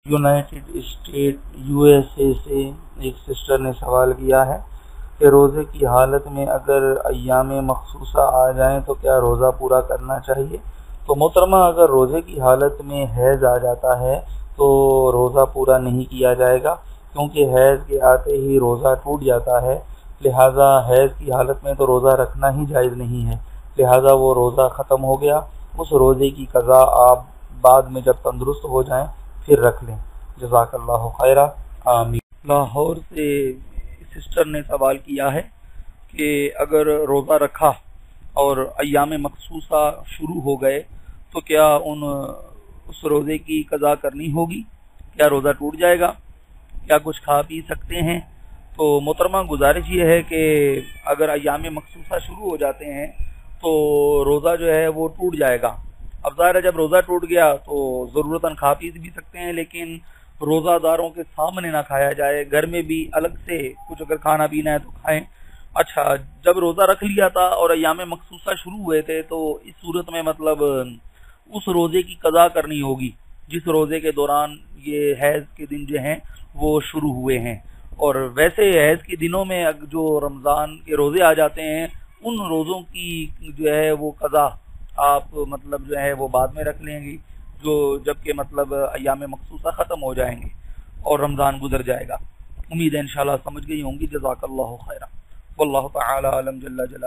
United state USA से एक sister ने सवाल किया है कि रोज़े की हालत में अगर अय्याम मखसूसा आ जाएं तो क्या रोज़ा पूरा करना चाहिए। तो मोहतरमा, अगर रोज़े की हालत में हैज़ आ जाता है तो रोज़ा पूरा नहीं किया जाएगा, क्योंकि हैज़ के आते ही रोज़ा टूट जाता है। लिहाजा हैज़ की हालत में तो रोज़ा रखना ही जायज़ नहीं है, लिहाजा वो रोज़ा ख़त्म हो गया। उस रोज़े की क़ज़ा आप बाद में जब तंदुरुस्त हो जाएं फिर रख लें। जज़ाकल्लाहु खैरा, आमीन। लाहौर से सिस्टर ने सवाल किया है कि अगर रोज़ा रखा और अय्याम मखसूसा शुरू हो गए तो क्या उस रोज़े की क़ज़ा करनी होगी, क्या रोज़ा टूट जाएगा, क्या कुछ खा पी सकते हैं। तो मोहतरमा, गुजारिश ये है कि अगर अय्याम मखसूसा शुरू हो जाते हैं तो रोज़ा जो है वो टूट जाएगा। अब ज़ाहिर है, जब रोज़ा टूट गया तो ज़रूरतन खा पी भी सकते हैं, लेकिन रोज़ादारों के सामने ना खाया जाए, घर में भी अलग से कुछ अगर खाना पीना है तो खाएं। अच्छा, जब रोज़ा रख लिया था और अय्याम मखसूसा शुरू हुए थे तो इस सूरत में मतलब उस रोज़े की क़ज़ा करनी होगी जिस रोज़े के दौरान ये हैज़ के दिन जो हैं वो शुरू हुए हैं। और वैसे हैज़ के दिनों में जो रमज़ान के रोज़े आ जाते हैं उन रोज़ों की जो है वो क़ज़ा आप मतलब जो है वो बाद में रख लेंगी, जो जबकि मतलब अय्याम मखसूसा ख़त्म हो जाएंगे और रमज़ान गुजर जाएगा। उम्मीद है इंशाल्लाह समझ गई होंगी। जज़ाकल्लाहु खैरा, वल्लाहु तआला अलम जल्ला जलालुहु।